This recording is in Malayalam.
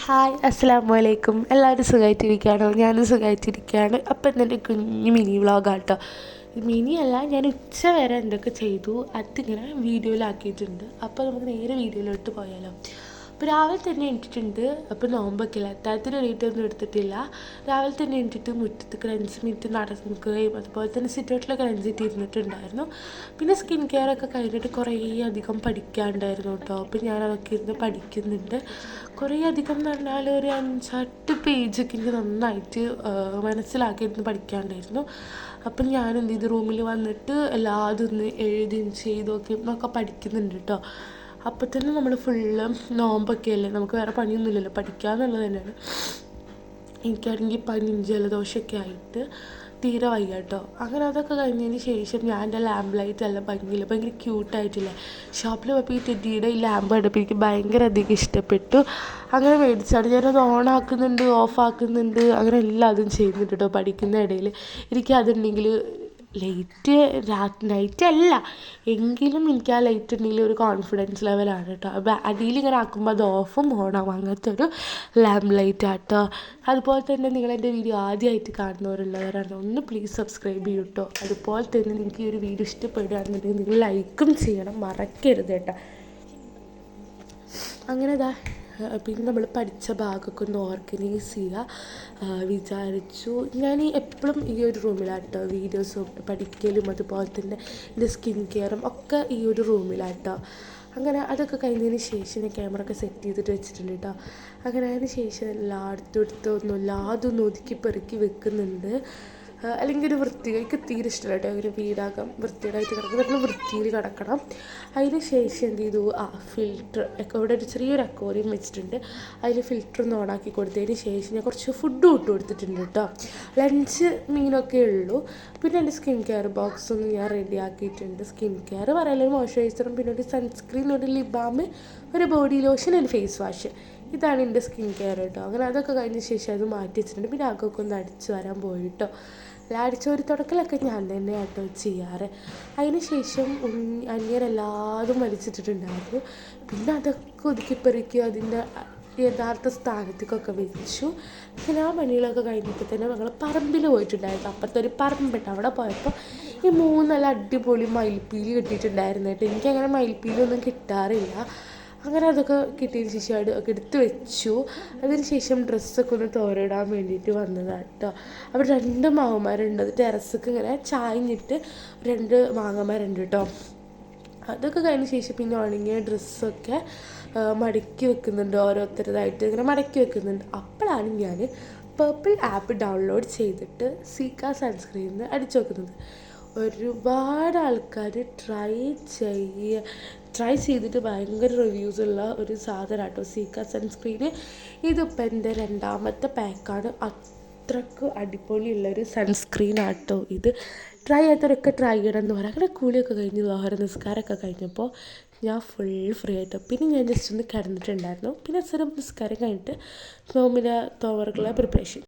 ഹായ് അസ്സലാമു അലൈക്കും. എല്ലാവരും സുഖമായിട്ടിരിക്കുകയാണോ? ഞാനും സുഖമായിട്ടിരിക്കുകയാണ്. അപ്പം ഇന്നെൻ്റെ കുഞ്ഞു മിനി വ്ളോഗാട്ടോ. മിനി അല്ല, ഞാൻ ഉച്ച വരെ എന്തൊക്കെ ചെയ്തു അതിങ്ങനെ വീഡിയോയിലാക്കിയിട്ടുണ്ട്. അപ്പോൾ നമുക്ക് നേരെ വീഡിയോയിലോട്ട് പോയാലോ. അപ്പോൾ രാവിലെ തന്നെ എണീറ്റിട്ടുണ്ട്. അപ്പോൾ നോമ്പൊക്കെ ഇല്ല, അത്താഴത്തിന് എണീറ്റൊന്നും എടുത്തിട്ടില്ല. രാവിലെ തന്നെ എണീറ്റിട്ട് മുറ്റത്ത് 5 മിനിറ്റ് നടക്കുകയും അതുപോലെ തന്നെ സിറ്റൗട്ടിലൊക്കെ 5 മിനിറ്റ് ഇരുന്നിട്ടുണ്ടായിരുന്നു. പിന്നെ സ്കിൻ കെയർ ഒക്കെ കഴിഞ്ഞിട്ട് കുറേ അധികം പഠിക്കാനുണ്ടായിരുന്നു കേട്ടോ. അപ്പോൾ ഞാൻ അതൊക്കെ ഇരുന്ന് പഠിക്കുന്നുണ്ട്. കുറേ അധികം എന്ന് പറഞ്ഞാൽ ഒരു 5-8 പേജൊക്കെ എനിക്ക് നന്നായിട്ട് മനസ്സിലാക്കിയിരുന്ന് പഠിക്കാനുണ്ടായിരുന്നു. അപ്പം ഞാൻ എന്ത് ചെയ്തു, റൂമിൽ വന്നിട്ട് എല്ലാതും ഒന്ന് എഴുതിയും ചെയ്തൊക്കെ എന്നൊക്കെ പഠിക്കുന്നുണ്ട് കേട്ടോ. അപ്പോൾ തന്നെ നമ്മൾ ഫുള്ള് നോമ്പൊക്കെ അല്ലേ, നമുക്ക് വേറെ പണിയൊന്നുമില്ലല്ലോ, പഠിക്കുക എന്നുള്ളത് തന്നെയാണ്. എനിക്കാണെങ്കിൽ പനിയും ജലദോഷമൊക്കെ ആയിട്ട് തീരെ വയ്യ കേട്ടോ. അങ്ങനെ അതൊക്കെ കഴിഞ്ഞതിന് ശേഷം ഞാൻ എൻ്റെ ലാമ്പ് ലൈറ്റ് എല്ലാം ഭംഗിയില്ല, ഭയങ്കര ക്യൂട്ടായിട്ടില്ലേ. ഷോപ്പിൽ പോയപ്പോൾ ഈ ടെഡിയുടെ ഈ ലാമ്പ് കണ്ടപ്പോൾ എനിക്ക് ഭയങ്കര അധികം ഇഷ്ടപ്പെട്ടു. അങ്ങനെ മേടിച്ചാണ്. ഞാനത് ഓണാക്കുന്നുണ്ട്, ഓഫാക്കുന്നുണ്ട്, അങ്ങനെ എല്ലാം അതും ചെയ്യുന്നുണ്ട് കേട്ടോ പഠിക്കുന്ന ഇടയിൽ. എനിക്ക് അതുണ്ടെങ്കിൽ ലൈറ്റ് നൈറ്റ് അല്ല എങ്കിലും എനിക്ക് ആ ലൈറ്റ് ഉണ്ടെങ്കിൽ ഒരു കോൺഫിഡൻസ് ലെവലാണ് കേട്ടോ. അപ്പോൾ അടിയിൽ ഇങ്ങനെ ആക്കുമ്പോൾ അത് ഓഫും ഓണാവും, അങ്ങനത്തെ ഒരു ലാമ്പ് ലൈറ്റ് ആട്ടോ. അതുപോലെ തന്നെ നിങ്ങളെൻ്റെ വീഡിയോ ആദ്യമായിട്ട് കാണുന്നവരുള്ളവരാണ്, ഒന്ന് പ്ലീസ് സബ്സ്ക്രൈബ് ചെയ്യൂ കേട്ടോ. അതുപോലെ തന്നെ നിങ്ങൾക്ക് ഈ ഒരു വീഡിയോ ഇഷ്ടപ്പെടുകയാണെന്നുണ്ടെങ്കിൽ നിങ്ങൾ ലൈക്കും ചെയ്യണം, മറക്കരുത് കേട്ടോ. അങ്ങനെ പിന്നെ നമ്മൾ പഠിച്ച ഭാഗമൊക്കെ ഒന്ന് ഓർഗനൈസ് ചെയ്യുക വിചാരിച്ചു. ഞാൻ എപ്പോഴും ഈ ഒരു റൂമിലാട്ടോ വീഡിയോസും പഠിക്കലും അതുപോലെ തന്നെ എൻ്റെ സ്കിൻ കെയറും ഒക്കെ ഈ ഒരു റൂമിലാട്ടോ. അങ്ങനെ അതൊക്കെ കഴിഞ്ഞതിന് ശേഷം ഞാൻ ക്യാമറ ഒക്കെ സെറ്റ് ചെയ്തിട്ട് വെച്ചിട്ടുണ്ട് കേട്ടോ. അങ്ങനെ അതിന് ശേഷം എല്ലായിടത്തും എല്ലാതും ഒതുക്കി പെറുക്കി വെക്കുന്നുണ്ട്. അല്ലെങ്കിൽ ഒരു എനിക്ക് തീരെ ഇഷ്ടമല്ല കേട്ടോ. ഒരു വീടാകം വൃത്തിയായിട്ട് കിടക്കും, നമ്മൾ വൃത്തിയിൽ കിടക്കണം. അതിന് ശേഷം എന്ത് ചെയ്തു, ഫിൽറ്റർ ഇവിടെ ഒരു ചെറിയൊരു അക്വേറിയം വെച്ചിട്ടുണ്ട്. അതിൽ ഫിൽറ്റർ ഒന്ന് ഓണാക്കി കൊടുത്തതിന് ശേഷം ഞാൻ കുറച്ച് ഫുഡും ഇട്ട് കൊടുത്തിട്ടുണ്ട് കേട്ടോ. ലഞ്ച് മീനൊക്കെ ഉള്ളൂ. പിന്നെ എൻ്റെ സ്കിൻ കെയർ ബോക്സ് ഒന്ന് ഞാൻ റെഡി ആക്കിയിട്ടുണ്ട്. സ്കിൻ കെയർ പറയാനുള്ള ഒരു മോയ്സ്ചറൈസറും പിന്നെ ഒരു സൺസ്ക്രീൻ, ഒരു ലിപ് ബാം, ഒരു ബോഡി ലോഷൻ, ഒരു ഫേസ് വാഷ്. ഇതാണ് എൻ്റെ സ്കിൻ കെയർ കേട്ടോ. അങ്ങനെ അതൊക്കെ കഴിഞ്ഞ ശേഷം അത് മാറ്റി വെച്ചിട്ടുണ്ട്. പിന്നെ അകൊക്കെ ഒന്ന് അടിച്ച് വരാൻ പോയി കേട്ടോ. അടിച്ചൊരു തുടക്കലൊക്കെ ഞാൻ തന്നെ കേട്ടോ ചെയ്യാറ്. അതിന് ശേഷം അനിയനെല്ലാതും വലിച്ചിട്ടിട്ടുണ്ടായിരുന്നു. പിന്നെ അതൊക്കെ ഒതുക്കിപ്പെറുക്കി അതിൻ്റെ യഥാർത്ഥ സ്ഥാനത്തേക്കൊക്കെ വെച്ചു. പിന്നെ ആ പണികളൊക്കെ കഴിഞ്ഞപ്പോൾ തന്നെ ഞങ്ങൾ പറമ്പിൽ പോയിട്ടുണ്ടായിരുന്നു. അപ്പുറത്തെ ഒരു പറമ്പുണ്ട്, അവിടെ പോയപ്പോൾ ഈ 3 നല്ല അടിപൊളി മയിൽപ്പീലി കിട്ടിയിട്ടുണ്ടായിരുന്നു കേട്ടോ. എനിക്കങ്ങനെ മയിൽപ്പീലൊന്നും കിട്ടാറില്ല. അങ്ങനെ അതൊക്കെ കിട്ടിയതിന് ശേഷം അതൊക്കെ എടുത്ത് വെച്ചു. അതിന് ശേഷം ഡ്രസ്സൊക്കെ ഒന്ന് തോരയിടാൻ വേണ്ടിയിട്ട് വന്നതാണ് കേട്ടോ. അവിടെ 2 മാങ്ങന്മാരുണ്ട്. അത് ടെറസൊക്കെ ഇങ്ങനെ ചായഞ്ഞിട്ട് 2 മാങ്ങന്മാരുണ്ട് കേട്ടോ. അതൊക്കെ കഴിഞ്ഞ ശേഷം പിന്നെ ഉണങ്ങിയ ഡ്രസ്സൊക്കെ മടക്കി വെക്കുന്നുണ്ട്, ഓരോരുത്തരതായിട്ട് ഇങ്ങനെ മടക്കി വെക്കുന്നുണ്ട്. അപ്പോഴാണ് ഞാൻ പർപ്പിൾ ആപ്പ് ഡൗൺലോഡ് ചെയ്തിട്ട് സീക്ക സൺസ്ക്രീനിൽ അടിച്ചു വെക്കുന്നത്. ഒരുപാട് ആൾക്കാർ ട്രൈ ചെയ്തിട്ട് ഭയങ്കര റിവ്യൂസ് ഉള്ള ഒരു സാധനം കേട്ടോ സീക്ക സൺസ്ക്രീന്. ഇതിപ്പോൾ എൻ്റെ 2ാമത്തെ പാക്കാണ്. അത്രയ്ക്ക് അടിപൊളിയുള്ളൊരു സൺസ്ക്രീനാട്ടോ ഇത്. ട്രൈ ചെയ്തവരൊക്കെ ട്രൈ ചെയ്യണം എന്ന് പറയാം. അങ്ങനെ കൂലിയൊക്കെ കഴിഞ്ഞ് ലോഹര നിസ്കാരമൊക്കെ കഴിഞ്ഞപ്പോൾ ഞാൻ ഫുൾ ഫ്രീ ആയിട്ടോ. പിന്നെ ഞാൻ ജസ്റ്റ് ഒന്ന് കിടന്നിട്ടുണ്ടായിരുന്നു. പിന്നെ നിസ്കാരം കഴിഞ്ഞിട്ട് നോമ്പിൻ്റെ തോമറുള്ള പ്രിപ്പറേഷൻ.